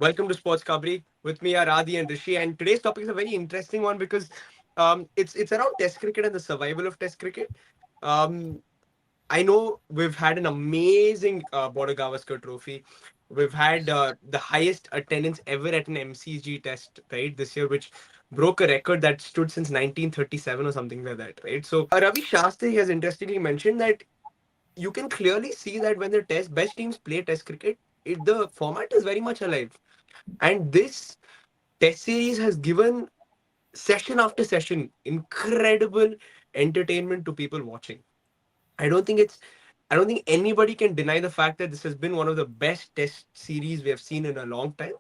welcome to Sports Kabri. With me are Adi and Rishi, and today's topic is a very interesting one because it's around Test cricket and the survival of Test cricket. Um, I know we've had an amazing Border Gavaskar Trophy. We've had the highest attendance ever at an MCG Test, right, this year, which broke a record that stood since 1937 or something like that, right? So Ravi Shastri has interestingly mentioned that you can clearly see that when the test best teams play Test cricket, the format is very much alive. And this test series has given session after session incredible entertainment to people watching. I don't think it's I don't think anybody can deny the fact that this has been one of the best test series we have seen in a long time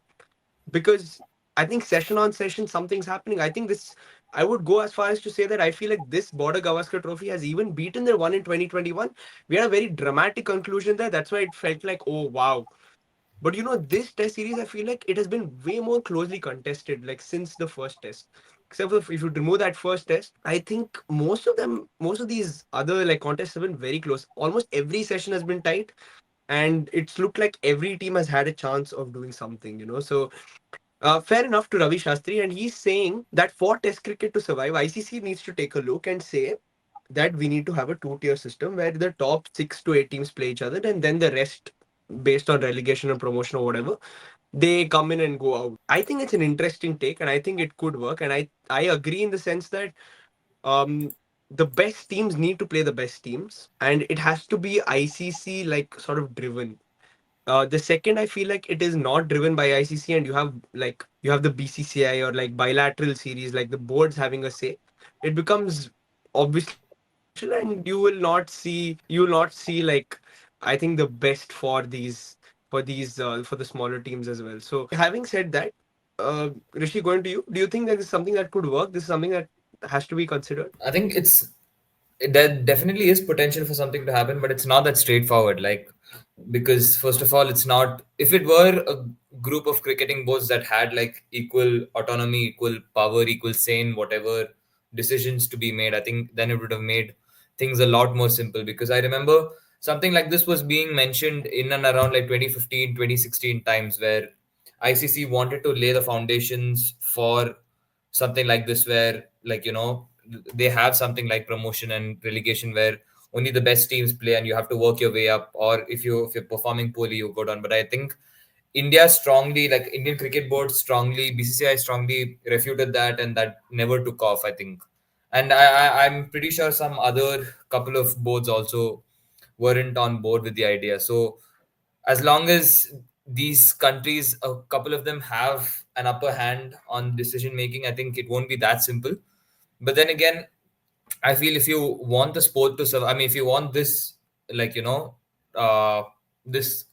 because I think session on session something's happening. I would go as far as to say that I feel like this Border Gavaskar Trophy has even beaten the one in 2021. We had a very dramatic conclusion there. That's why it felt like, oh wow, but this test series, I feel like it has been way more closely contested, like since the first test. Except for if you remove that first test, I think most of these other like contests have been very close. Almost every session has been tight, and it's looked like every team has had a chance of doing something. So fair enough to Ravi Shastri, and he's saying that for Test cricket to survive, ICC needs to take a look and say that we need to have a two-tier system where the top 6 to 8 teams play each other, and then the rest, based on relegation and promotion or whatever, they come in and go out. I think it's an interesting take, and I think it could work. And I agree in the sense that um the best teams need to play the best teams, and it has to be ICC like sort of driven. The second I feel like it is not driven by ICC, and you have the BCCI or like bilateral series, like the boards having a say, it becomes obviously controversial, and you will not see like I think the best for the smaller teams as well. So having said that, Rishi, going to you, do you think that this is something that could work? This is something that has to be considered. I think there definitely is potential for something to happen, but it's not that straightforward. Like, because first of all, it's not, if it were a group of cricketing boards that had like equal autonomy, equal power, equal say in whatever decisions to be made, I think then it would have made things a lot more simple. Because I remember something like this was being mentioned in and around like 2015, 2016 times, where ICC wanted to lay the foundations for something like this, where, like, they have something like promotion and relegation, where only the best teams play and you have to work your way up, or if you're performing poorly, you go down. But I think India strongly, like Indian Cricket Board strongly, BCCI strongly refuted that, and that never took off, I think. And I'm pretty sure some other couple of boards also weren't on board with the idea. So as long as these countries, a couple of them, have an upper hand on decision making, I think it won't be that simple. But then again, I feel if you want the sport to survive, I mean, if you want this, like, this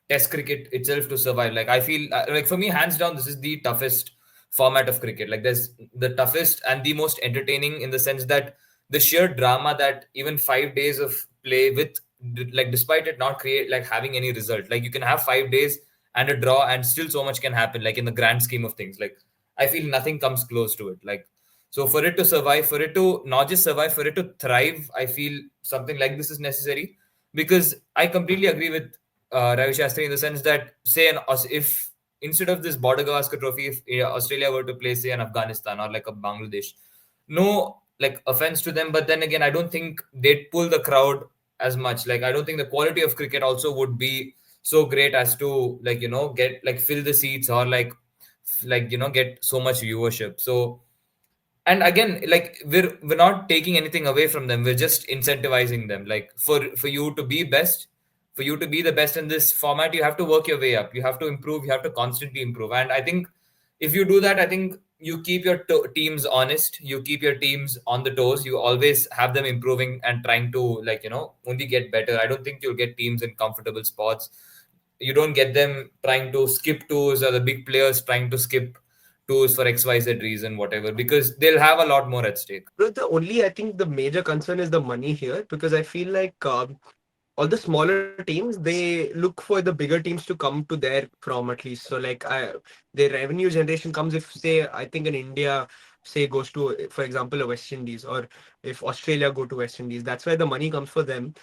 test cricket itself to survive, like, I feel like, for me, hands down, this is the toughest format of cricket. Like, there's the toughest and the most entertaining, in the sense that the sheer drama that even 5 days of play with, like, despite it not create like having any result, like, you can have 5 days and a draw, and still so much can happen, like, in the grand scheme of things. Like, I feel nothing comes close to it. Like, so for it to survive, for it to not just survive, for it to thrive, I feel something like this is necessary. Because I completely agree with Ravi Shastri, in the sense that, say, if instead of this Border Gavaskar Trophy, if Australia were to play, say, an Afghanistan or like a Bangladesh, no, like, offense to them, but then again, I don't think they'd pull the crowd as much. Like, I don't think the quality of cricket also would be so great as to, like, get, like, fill the seats, or like, get so much viewership. So, and again, like, we're not taking anything away from them, we're just incentivizing them. Like, for you to be best, for you to be the best in this format, you have to work your way up, you have to improve, you have to constantly improve. And I think if you do that, I think you keep your teams honest, you keep your teams on the toes, you always have them improving and trying to, like, only get better. I don't think you'll get teams in comfortable spots. You don't get them trying to skip tours, or the big players trying to skip tours for XYZ reason, whatever, because they'll have a lot more at stake. But I think the major concern is the money here because I feel like all the smaller teams they look for the bigger teams to come to their from at least. So like their revenue generation comes if say I think in India say goes to for example a West Indies or if Australia go to West Indies, that's where the money comes for them.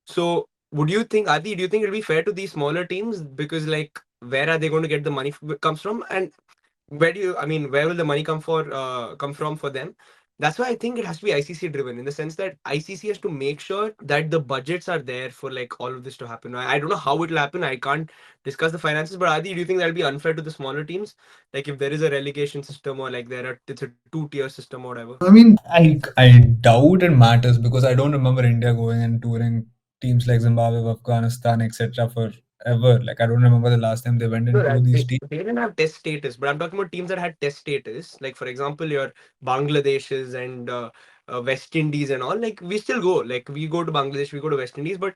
So would you think Adi, do you think it'll be fair to these smaller teams because like where are they going to get the money comes from, and where do you I mean where will the money come from for them? That's why I think it has to be ICC driven, in the sense that ICC has to make sure that the budgets are there for like all of this to happen. I don't know how it will happen. I can't discuss the finances, but Adi, do you think that'll be unfair to the smaller teams, like if there is a relegation system, or like it's a two-tier system or whatever? I doubt it matters because I don't remember India going and touring teams like Zimbabwe, Afghanistan, etc. forever. Like I don't remember the last time they went No, and toured these teams. they didn't have test status, but I'm talking about teams that had test status. Like for example, your Bangladesh's and West Indies and all. Like we still go. Like we go to Bangladesh, we go to West Indies, but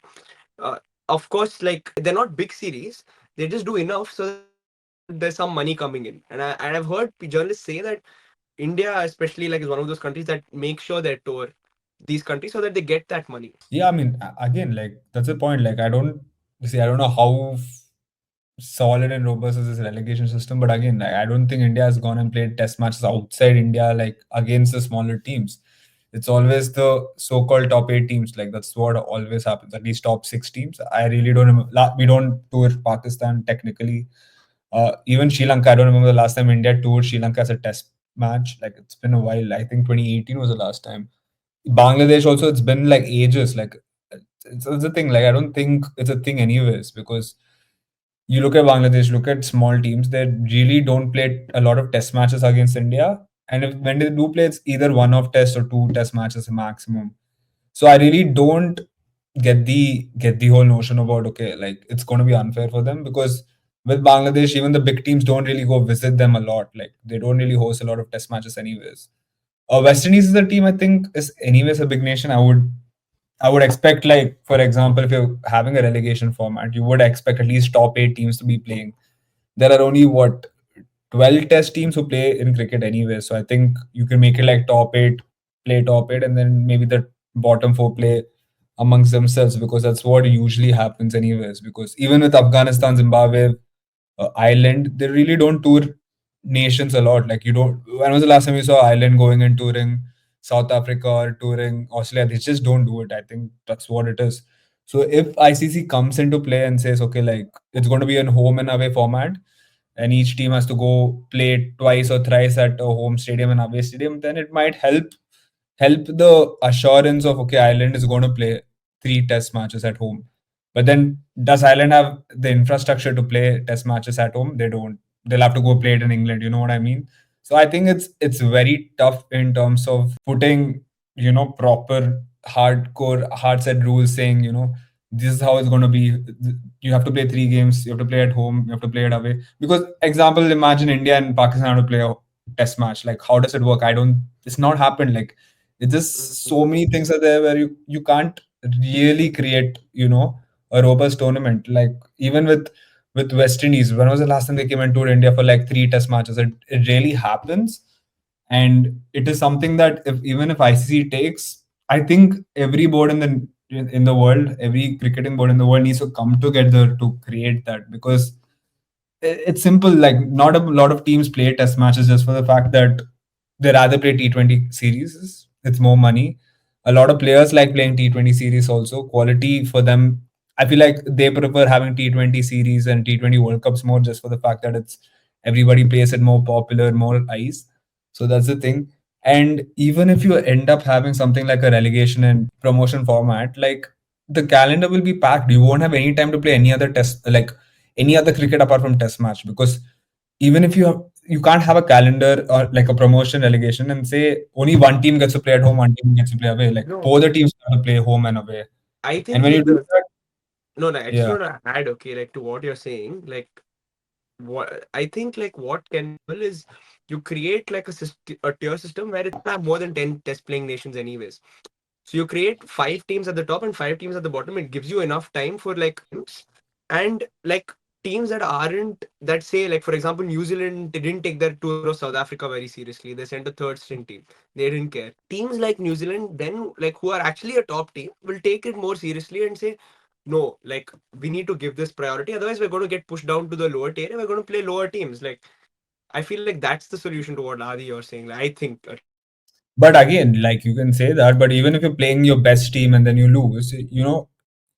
uh, of course, like they're not big series. They just do enough so that there's some money coming in. And I've heard journalists say that India, especially, like is one of those countries that make sure they tour these countries so that they get that money. Yeah, I mean, again, like that's the point. Like I don't know how solid and robust is this relegation system, but again, like, I don't think India has gone and played test matches outside India, like against the smaller teams. It's always the so-called top eight teams. Like that's what always happens. At least top six teams. I really don't remember. We don't tour Pakistan technically. Even Sri Lanka. I don't remember the last time India toured Sri Lanka as a test match. Like it's been a while. I think 2018 was the last time. Bangladesh also. It's been like ages. Like it's a thing. Like I don't think it's a thing anyways because you look at Bangladesh, look at small teams, they really don't play a lot of test matches against India. And when they do play, it's either one off test or two test matches maximum. So I really don't get the whole notion about okay, like it's going to be unfair for them because with Bangladesh, even the big teams don't really go visit them a lot. Like they don't really host a lot of test matches anyways. West Indies is a team I think is anyways a big nation. I would expect, like, for example, if you're having a relegation format, you would expect at least top eight teams to be playing. There are only what 12 test teams who play in cricket anyway. So I think you can make it like top eight, play top eight, and then maybe the bottom four play amongst themselves because that's what usually happens anyways. Because even with Afghanistan, Zimbabwe, Ireland, they really don't tour nations a lot. Like you don't. When was the last time you saw Ireland going and touring South Africa or touring Australia? They just don't do it. I think that's what it is. So if ICC comes into play and says, okay, like it's going to be a home and away format, and each team has to go play twice or thrice at a home stadium and away stadium, then it might help the assurance of okay, Ireland is going to play three test matches at home. But then does Ireland have the infrastructure to play test matches at home? They don't. They'll have to go play it in England. You know what I mean? So I think it's very tough in terms of putting proper hardcore hard set rules saying this is how it's going to be. You have to play three games. You have to play at home. You have to play it away. Because example, imagine India and Pakistan have to play a test match. Like how does it work? I don't. It's not happened. Like it's just Mhm. so many things are there where you can't really create a robust tournament. Like even with West Indies, when was the last time they came and toured India for like three test matches? It really happens, and it is something that even if ICC takes, I think every board in the world, every cricketing board in the world needs to come together to create that because it's simple. Like not a lot of teams play test matches just for the fact that they rather play T20 series. It's more money. A lot of players like playing T20 series also. Quality for them, I feel like they prefer having T20 series and T20 World Cups more just for the fact that it's everybody plays it more popular, more eyes. So that's the thing. And even if you end up having something like a relegation and promotion format, like the calendar will be packed. You won't have any time to play any other test, like any other cricket apart from test match because even if you can't have a calendar or like a promotion relegation and say only one team gets to play at home, one team gets to play away. Like No, both the teams have to play home and away. I And think when see you do the that, no, no. I just yeah. want to add, okay, like to what you're saying. Like what I think, like what can be possible is you create like a tier system where it's not more than 10 test playing nations, anyways. So you create five teams at the top and five teams at the bottom. It gives you enough time for like and like teams that aren't that say like for example New Zealand didn't take their tour of South Africa very seriously. They sent a third string team. They didn't care. Teams like New Zealand then like who are actually a top team will take it more seriously and say no, like we need to give this priority. Otherwise, we're going to get pushed down to the lower tier. We're going to play lower teams. Like I feel like that's the solution to what Adi you're saying. Like, I think at least. But again, like you can say that, but even if you're playing your best team and then you lose,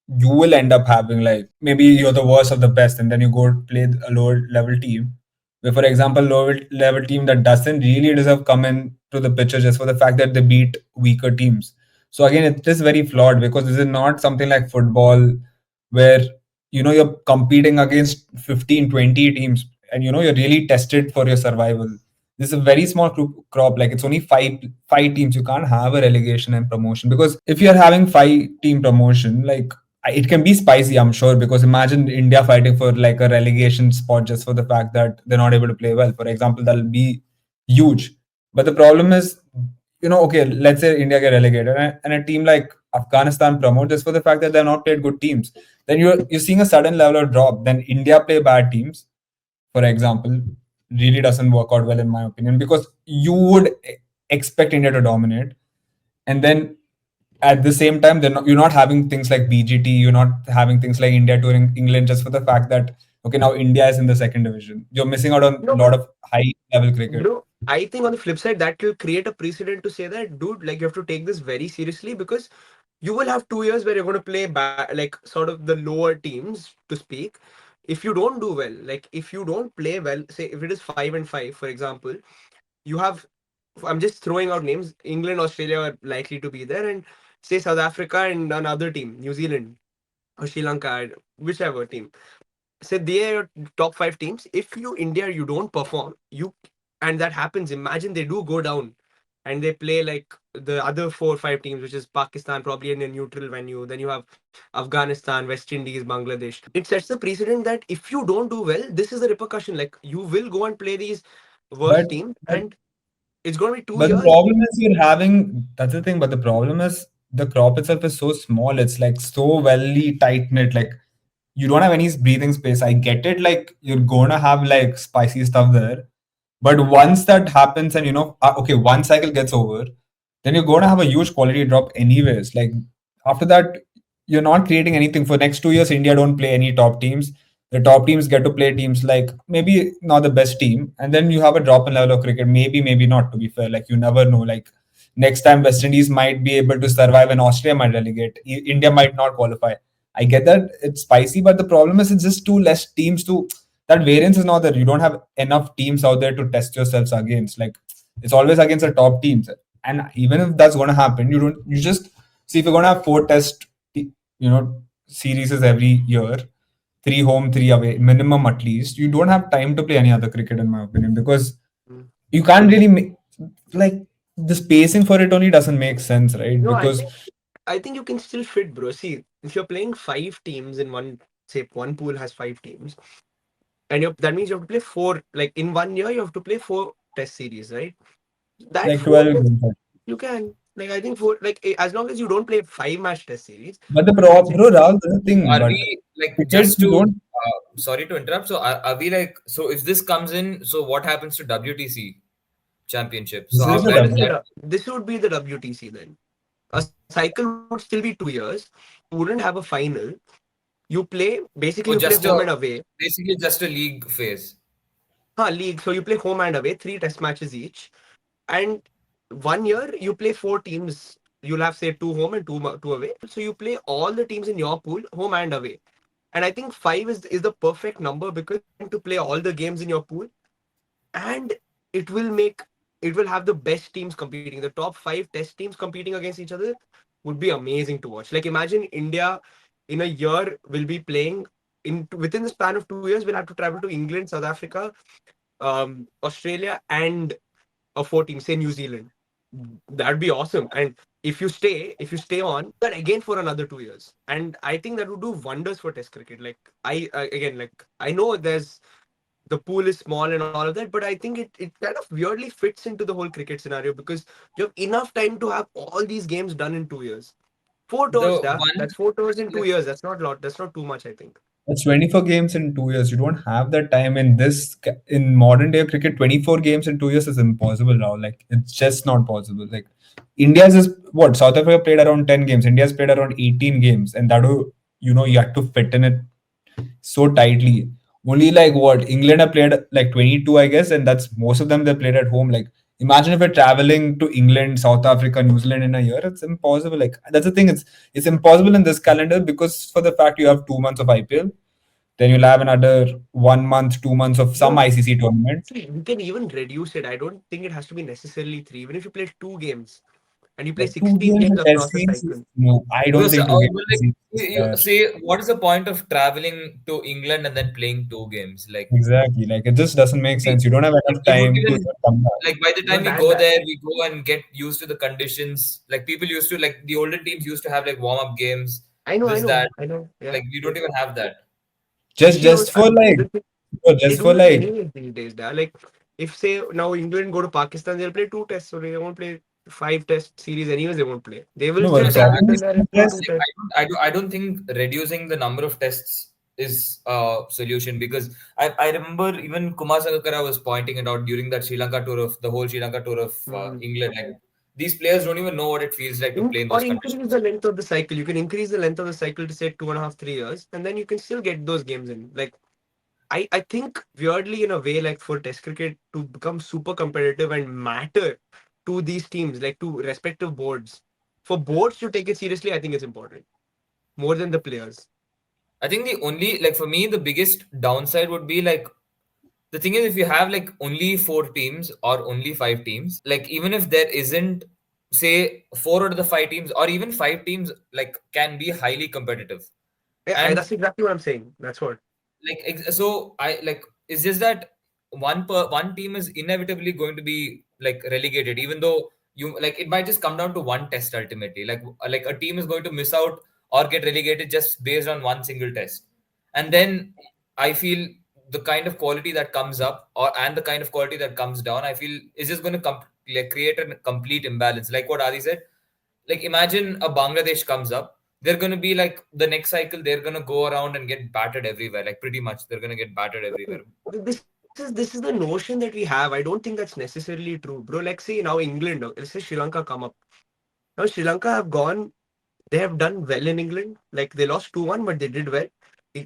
you will end up having like maybe you're the worst of the best, and then you go play a lower level team. Where, for example, lower level team that doesn't really deserve come in to the picture just for the fact that they beat weaker teams. So again, it is very flawed because this is not something like football where you're competing against 15, 20 teams, and you're really tested for your survival. This is a very small crop, like it's only five teams. You can't have a relegation and promotion, because if you're having 5 team promotion, like it can be spicy, I'm sure, because imagine India fighting for like a relegation spot just for the fact that they're not able to play well, for example. That'll be huge. But the problem is, okay, let's say India get relegated, and a team like Afghanistan promote just for the fact that they're not played good teams. Then you're seeing a sudden level of drop. Then India play bad teams, for example, really doesn't work out well in my opinion, because you would expect India to dominate, and then at the same time you're not having things like BGT, you're not having things like India touring England just for the fact that okay, now India is in the second division. You're missing out on a No, lot but of high level cricket. bro, I think on the flip side, that will create a precedent to say that, dude, like you have to take this very seriously because you will have 2 years where you're going to play like sort of the lower teams to speak. If you don't do well, like if you don't play well, say if it is 5-5, for example, you have, I'm just throwing out names, England, Australia are likely to be there, and say South Africa and another team, New Zealand or Sri Lanka, whichever team. Say they are top 5 teams. If you India you don't perform, you and that happens. Imagine they do go down, and they play like the other 4 or 5 teams, which is Pakistan, probably in a neutral venue. Then you have Afghanistan, West Indies, Bangladesh. It sets the precedent that if you don't do well, this is the repercussion. Like you will go and play these but worst teams, but and it's going to be two But the years. problem is you're having, that's the thing, but the problem is the crop itself is so small. It's like so welly tight knit. Like you don't have any breathing space. I get it. Like you're gonna have like spicy stuff there. But once that happens and okay, one cycle gets over, then you're going to have a huge quality drop anyways. Like after that, you're not creating anything. For next 2 years, India don't play any top teams. The top teams get to play teams like maybe not the best team, and then you have a drop in level of cricket. Maybe, maybe not. To be fair, like you never know. Like next time, West Indies might be able to survive, and Australia might relegate. India might not qualify. I get that it's spicy, but the problem is it's just too less teams to that variance is not there. You don't have enough teams out there to test yourselves against. Like it's always against the top teams, and even if that's going to happen, you just see if you're going to have 4 test series every year, 3 home, 3 away minimum at least. You don't have time to play any other cricket in my opinion, because Mm. you can't really make like the spacing for it only doesn't make sense, right? No, Because I think you can still fit, bro. See, if you're playing 5 teams in one, say one pool has 5 teams, and that means you have to play four. Like in 1 year, you have to play 4 test series, right? That like four 12 test games. you can. Like I think four, like as long as you don't play 5 match test series, But the that's it. bro, Rahul, that's the thing. Are But we like cricket, just you to don't. sorry to interrupt? So are we like, so if this comes in, so what happens to WTC championship? So This is how the where That does is W. the that this would be the WTC then. A cycle would still be 2 years. You wouldn't have a final. You play basically oh, you play just a home and away. basically just a league phase? League. So you play home and away, 3 test matches each, and 1 year you play 4 teams. You'll have say two home and two away. So you play all the teams in your pool, home and away. And I think 5 is the perfect number because to play all the games in your pool, and it will make it will have the best teams competing. The top 5 test teams competing against each other would be amazing to watch. Like imagine India in a year will be playing in within the span of 2 years. We'll have to travel to England, South Africa, Australia, and a 4 team, say New Zealand. That'd be awesome. And if you stay on that again for another 2 years, and I think that would do wonders for Test cricket. Like again, like I know there's the pool is small and all of that, but I think it kind of weirdly fits into the whole cricket scenario because you have enough time to have all these games done in 2 years. Four The tours, yeah, one that's 4 tours in two like years. That's not a lot. That's not too much, I think. That's 24 games in 2 years. You don't have that time in in modern day cricket. 24 games in 2 years is impossible now. Like it's just not possible. Like India's is what South Africa played around 10 games. India's played around 18 games, and that you have to fit in it so tightly. Only like what England have played like 22, I guess, and that's most of them they played at home. Like Imagine if we're traveling to England, South Africa, New Zealand in a year. It's impossible. Like that's the thing. It's impossible in this calendar because for the fact you have 2 months of IPL, then you'll have another 1 month, 2 months of some No, ICC tournament. see, you can even reduce it. I don't think it has to be necessarily three. Even if you play two games and you play But two 16 games games in test across the series, cycle. no, I don't Because think 2 games but in like series is you fair. say, what is the point of traveling to England and then playing two games? Like Exactly. Like it just doesn't make we, sense. You don't have like enough we don't time to even even come back. like by the time But we that, go that there, we go and get used to the conditions. Like people used to like the older teams used to have like warm up games, I know, I this know, that. I know. Yeah. Like we don't even have that. Just See, just for like they just do for that like anyways these days. Like, if say now England go to Pakistan, they'll play two tests, so they won't play five test series. Anyways, they won't play. They will no, still but See, travel I'm to probably just there two and play two tests. tests. I don't think reducing the number of tests is a solution because I remember even Kumar Sangakkara was pointing it out during that Sri Lanka tour of the whole Sri Lanka tour of Mhm. England. Like these players don't even know what it feels like to play in Or those increase conditions. the length of the cycle. You can increase the length of the cycle to say 2.5, 3 years, and then you can still get those games in. Like, I think weirdly in a way, like for Test cricket to become super competitive and matter to these teams, like to respective boards. For boards to take it seriously, I think it's important more than the players. I think the only like for me the biggest downside would be like the thing is if you have like only four teams or only five teams, like even if there isn't say four out of the five teams or even five teams like can be highly competitive. Yeah, And that's exactly what I'm saying. That's what. like so I like it's just that one team is inevitably going to be like relegated even though you like it might just come down to one test ultimately like a team is going to miss out or get relegated just based on one single test and then I feel the kind of quality that comes up or and the kind of quality that comes down I feel is just going to like create a complete imbalance like what Adi said like imagine a Bangladesh comes up, they're gonna be like the next cycle, they're gonna go around and get battered everywhere. Like pretty much they're gonna get battered everywhere. This is the notion that we have. I don't think that's necessarily true, bro. Like, see now England, let's say Sri Lanka come up. Now Sri Lanka have gone. They have done well in England. Like they lost 2-1, but they did well.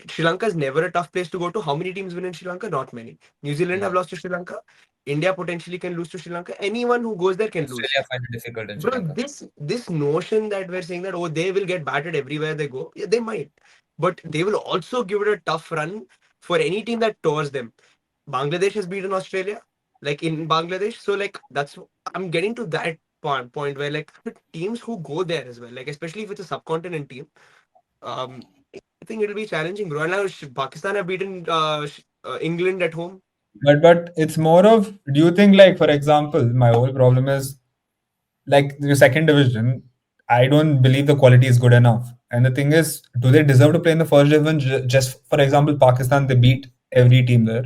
Sri Lanka is never a tough place to go to. How many teams win in Sri Lanka? Not many. New Zealand have Yeah. lost to Sri Lanka. India potentially can lose to Sri Lanka. Anyone who goes there can lose. Australia find it difficult in Sri Bro, Lanka. this notion that we're saying that oh they will get battered everywhere they go, yeah, they might, but they will also give it a tough run for any team that tours them. Bangladesh has beaten Australia, like in Bangladesh. So like that's I'm getting to that point where like the teams who go there as well, like especially if it's a subcontinent team, um, I think it'll be challenging, bro. And now Pakistan have beaten England at home. But it's more of, do you think, like, for example, my whole problem is like the second division, I don't believe the quality is good enough. And the thing is, do they deserve to play in the first division? Just for example, Pakistan, they beat every team there.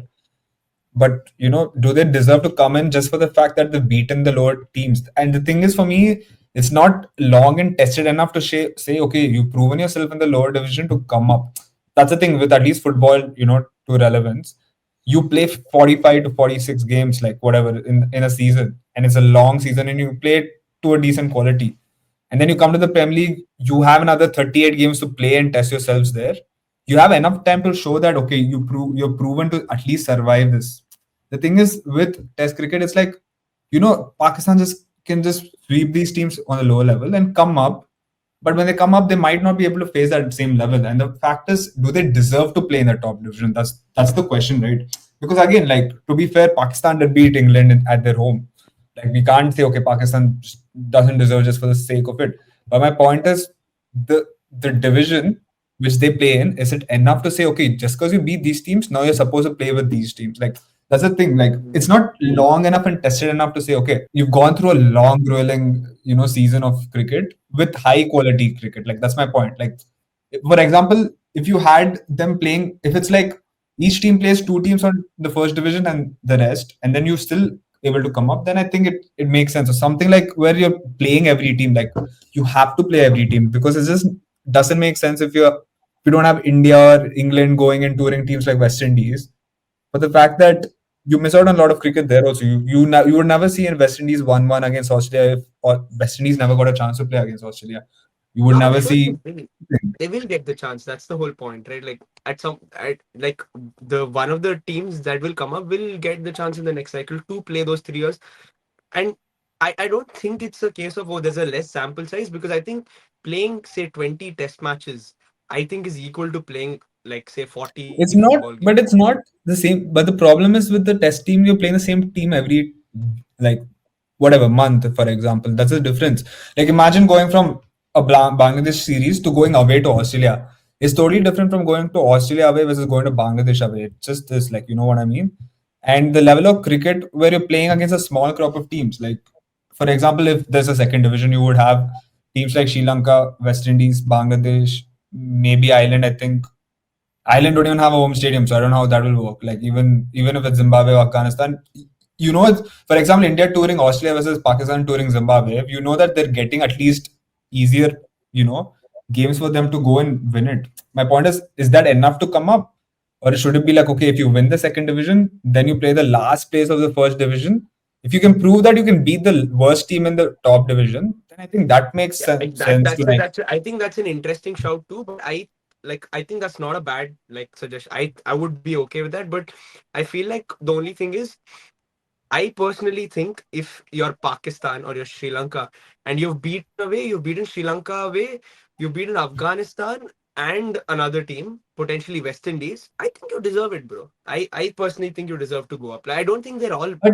But do they deserve to come in just for the fact that they've beaten the lower teams? And the thing is, for me, it's not long and tested enough to say, okay, you've proven yourself in the lower division to come up. That's the thing with at least football, to relevance. You play 45 to 46 games, like whatever, in a season, and it's a long season, and you play it to a decent quality. And then you come to the Premier League, you have another 38 games to play and test yourselves there. You have enough time to show that okay, you're proven to at least survive this. The thing is with Test cricket, it's like Pakistan just can just sweep these teams on a lower level and come up. But when they come up, they might not be able to face that same level. And the fact is, do they deserve to play in the top division? That's the question, right? Because again, like to be fair, Pakistan did beat England at their home. Like we can't say okay, Pakistan just doesn't deserve just for the sake of it. But my point is, the division which they play in, is it enough to say okay, just because you beat these teams, now you're supposed to play with these teams? Like that's the thing. Like it's not long enough and tested enough to say okay, you've gone through a long, grueling, season of cricket with high quality cricket. Like that's my point. Like for example, if you had them playing, if it's like each team plays two teams on the first division and the rest, and then you still able to come up, then I think it makes sense. Or something like where you're playing every team, like you have to play every team, because it just doesn't make sense if you don't have India or England going and touring teams like West Indies. But the fact that you miss out on a lot of cricket there also. You would never see in West Indies 1-1 against Australia, if or West Indies never got a chance to play against Australia. You would No, I'm never sure see. they will get the chance. That's the whole point, right? Like at like the one of the teams that will come up will get the chance in the next cycle to play those 3 years. And I don't think it's a case of, oh, there's a less sample size, because I think playing, say, 20 test matches, I think is equal to playing, like, say, 40 It's football not, games. but it's not the same. But the problem is with the test team, you're playing the same team every like whatever month, for example. That's the difference. Like imagine going from a Bangladesh series to going away to Australia. It's totally different from going to Australia away versus going to Bangladesh away. It's just this, like you know what I mean. And the level of cricket where you're playing against a small crop of teams, like for example, if there's a second division, you would have teams like Sri Lanka, West Indies, Bangladesh, maybe Ireland. I think Ireland don't even have a home stadium, so I don't know how that will work. Like even if it's Zimbabwe or Afghanistan, you know, for example, India touring Australia versus Pakistan touring Zimbabwe, you know that they're getting at least easier, you know, games for them to go and win it. My point is that enough to come up, or should it be like okay, if you win the second division, then you play the last place of the first division. If you can prove that you can beat the worst team in the top division, then I think that makes Yeah, sense to like. I think that's an interesting shout too. But I think that's not a bad like suggestion. I would be okay with that. But I feel like the only thing is, I personally think if you're Pakistan or you're Sri Lanka and you've beaten Sri Lanka away, you've beaten Afghanistan and another team, potentially West Indies, I think you deserve it, bro. I personally think you deserve to go up. Like, I don't think they're all. But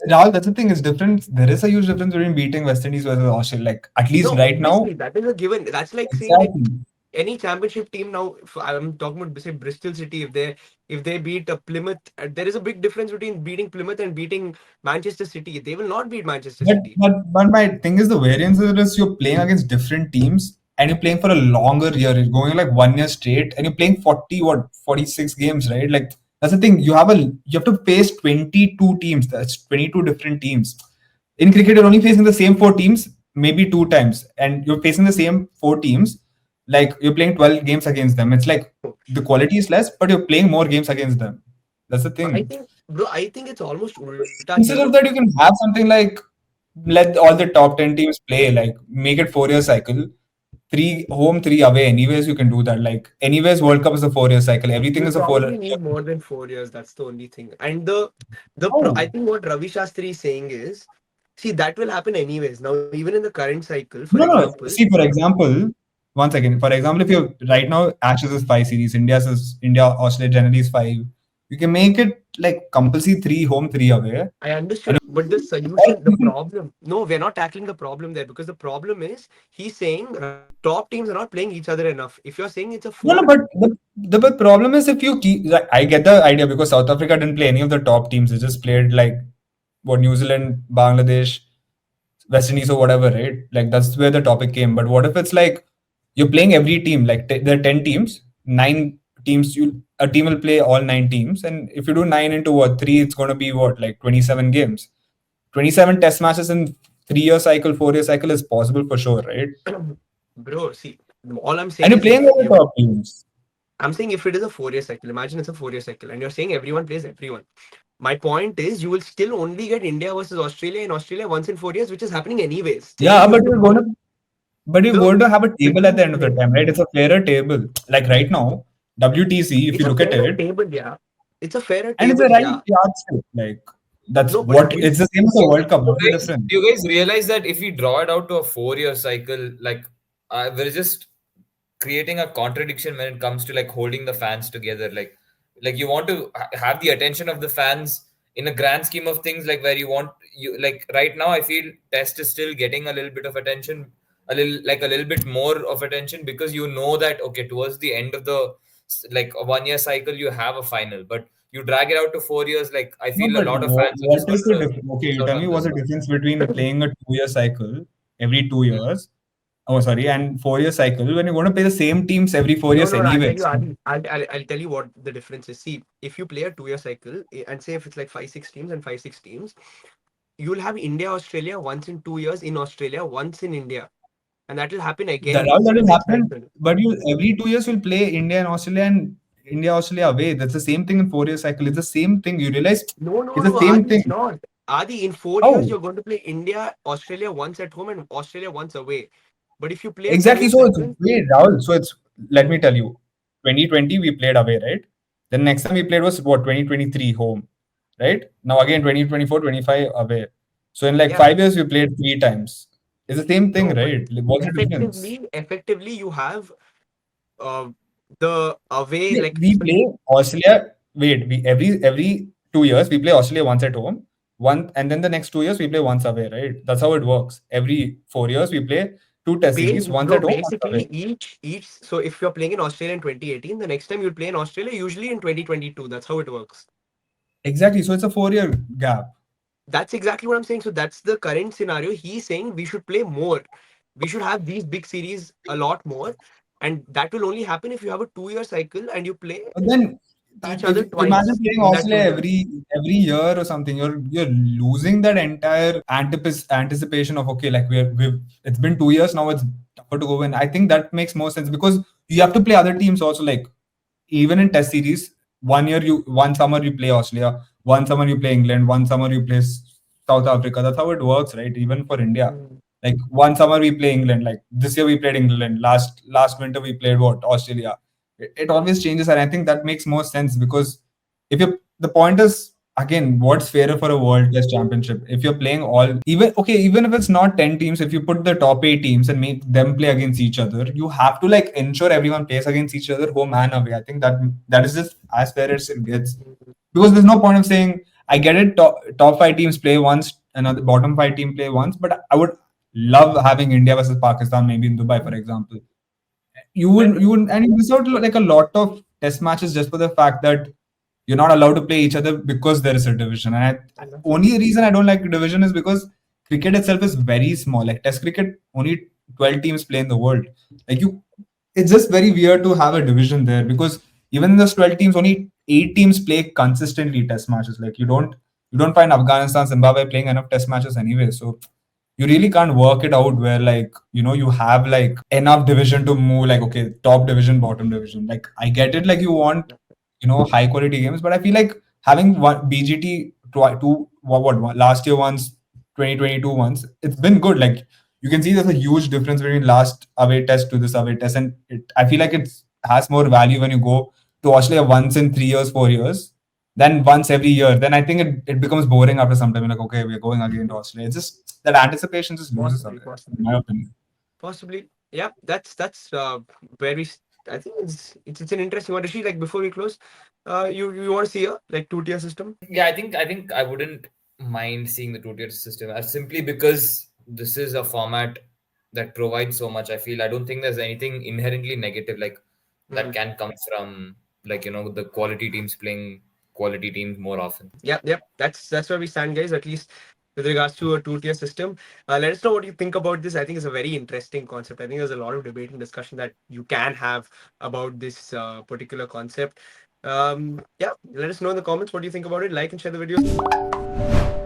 Rahul, that's the thing is different. There is a huge difference between beating West Indies versus Australia. Like at least No, right now, obviously that is a given. That's like saying like exactly. any championship team now. If I'm talking about say Bristol City, if they beat a Plymouth, there is a big difference between beating Plymouth and beating Manchester City. They will not beat Manchester But City. but my thing is the variance is you're playing against different teams and you're playing for a longer year. You're going like 1 year straight and you're playing 46 games, right? Like that's the thing. You have to face 22 teams. That's 22 different teams. In cricket, you're only facing the same four teams, maybe two times, and you're facing the same four teams. Like you're playing 12 games against them. It's like the quality is less, but you're playing more games against them. That's the I thing. think, bro, I think it's almost ulta here. Instead of that, you can have something like let all the top 10 teams play, like make it 4 year cycle, three home, three away. Anyways, you can do that. Like, anyways, World Cup is a 4 year cycle. Everything You'll is a 4 year. probably need more than 4 years. That's the only thing. And I No, think what Ravi Shastri is saying is, see, that will happen anyways. Now, even in the current cycle, for no. example, See, for example, one second. For example, if you right now Ashes is five series, India, Australia generally is five. You can make it like compulsory three home, three away. I And understood, but the all solution, the season. problem, no, we're not tackling the problem there, because the problem is he's saying top teams are not playing each other enough. If you're saying it's a No, four, but the problem is if you keep, like, I get the idea because South Africa didn't play any of the top teams. They just played like what New Zealand, Bangladesh, West Indies, or whatever, right? Like that's where the topic came. But what if it's like you're playing every team? Like there are 10 teams, 9 teams. A team will play all 9 teams, and if you do nine into what three, it's going to be what like 27 games. 27 test matches in 3 year cycle, 4 year cycle is possible for sure, right? bro, see, all I'm And saying you're is playing if with the you, top teams. I'm saying if it is a 4 year cycle, imagine it's a 4 year cycle, and you're saying everyone plays everyone. My point is, you will still only get India versus Australia in Australia once in 4 years, which is happening anyways. Still, Yeah, you the point, but you're the going to have a table at the between end of the time, right? It's a fairer table. Like right now, WTC, if it's you a look at fairer it, table, yeah. It's a fairer and it's table, a right yeah. yardstick. Like that's No, but what will it's the same as the World Cup. Do What's the you guys, difference? do you guys realize that if we draw it out to a 4 year cycle, like we're just creating a contradiction when it comes to like holding the fans together? Like you want to have the attention of the fans in a grand scheme of things, like where you want you like right now. I feel Test is still getting a little bit of attention, a little bit more of attention because you know that okay, towards the end of the like a 1 year cycle, you have a final, but you drag it out to 4 years. Like I No, feel a but lot of fans are what just is going the to difference? Okay, miss you out tell me on what's this. the difference between playing a 2 year cycle every 2 years? Oh, sorry, and 4 year cycle when you're going to play the same teams every four no, years no, no. I'll tell anyway. you, Adi, I'll tell you what the difference is. See, if you play a 2 year cycle, and say if it's like 5 6 teams and 5 6 teams, you'll have India Australia once in 2 years in Australia, once in India, and that will happen That again all in that the will next happen, cycle. but you every 2 years will play India and Australia and India Australia away. That's the same thing in 4 year cycle. It's the same thing. You realize No, no, it's the no, same Adi, thing. it's not. Adi, in 4 years, How? you're going to play India, Australia once at home and Australia once away. But if you play a two Exactly. year So it's cycle, wait, Rahul. So it's let me tell you, 2020 we played away, right? Then next time we played was what 2023 home, right? Now again 2024, 25 away. So in like Yeah. 5 years, we played 3 times. It's the same thing, No, but right? Like, what's the difference? effectively, you have uh, the away, like, We so play Australia. Wait, we every 2 years we play Australia once at home, one, and then the next 2 years we play once away, right? That's how it works. Every 4 years we play two test series, once bro, at home, once away. basically each. So if you're playing in Australia in 2018, the next time you'll play in Australia usually in 2022. That's how it works. Exactly. So it's a 4 year gap. That's exactly what I'm saying. So that's the current scenario. He's saying we should play more. We should have these big series a lot more, and that will only happen if you have a 2 year cycle and you play But then each that other if imagine twice playing in that Australia 2 years. every year or something, you're losing that entire anticipation of okay, like we've it's been 2 years now, it's tougher to go in. I think that makes more sense because you have to play other teams also. Like even in test series, one summer you play Australia, one summer you play England, one summer you play South Africa. That's how it works, right? Even for India. Mm. Like one summer we play England. Like this year we played England. Last winter we played what Australia. It always changes, and I think that makes more sense because if you the point is again, what's fairer for a World Test Championship? If you're playing all even okay, even if it's not 10 teams, if you put the top 8 teams and make them play against each other, you have to like ensure everyone plays against each other, home and away. I think that is just as fair as it gets because there's no point of saying I get it. Top 5 teams play once, and the bottom 5 team play once, but I would love having India versus Pakistan, maybe in Dubai, for example. And you miss out like a lot of test matches just for the fact that you're not allowed to play each other because there is a division. And only reason I don't like division is because cricket itself is very small. Like test cricket, only 12 teams play in the world. Like it's just very weird to have a division there because even in those 12 teams, only 8 teams play consistently test matches. Like you don't find Afghanistan, Zimbabwe playing enough test matches anyway. So you really can't work it out where like you have like enough division to move like okay top division bottom division. Like I get it, like you want high quality games, but I feel like having one BGT two what last year once 2022 once, it's been good. Like you can see there's a huge difference between last away test to this away test, and I feel like it has more value when you go to Australia once in 3 years 4 years then once every year. Then I think it becomes boring after some time. You're like, okay, we're going again to Australia. It's just that anticipation just loses a Possibly, bit, in my opinion. possibly. Yeah, that's where I think it's an interesting one. Rishi, like before we close, you want to see a like 2 tier system? Yeah, I think I wouldn't mind seeing the two-tier system simply because this is a format that provides so much. I feel I don't think there's anything inherently negative like that Mm. can come from like the quality teams playing quality teams more often. Yep. That's where we stand, guys. At least with regards to a 2 tier system. Let us know what you think about this. I think it's a very interesting concept. I think there's a lot of debate and discussion that you can have about this particular concept. Yeah, let us know in the comments what do you think about it. Like and share the video.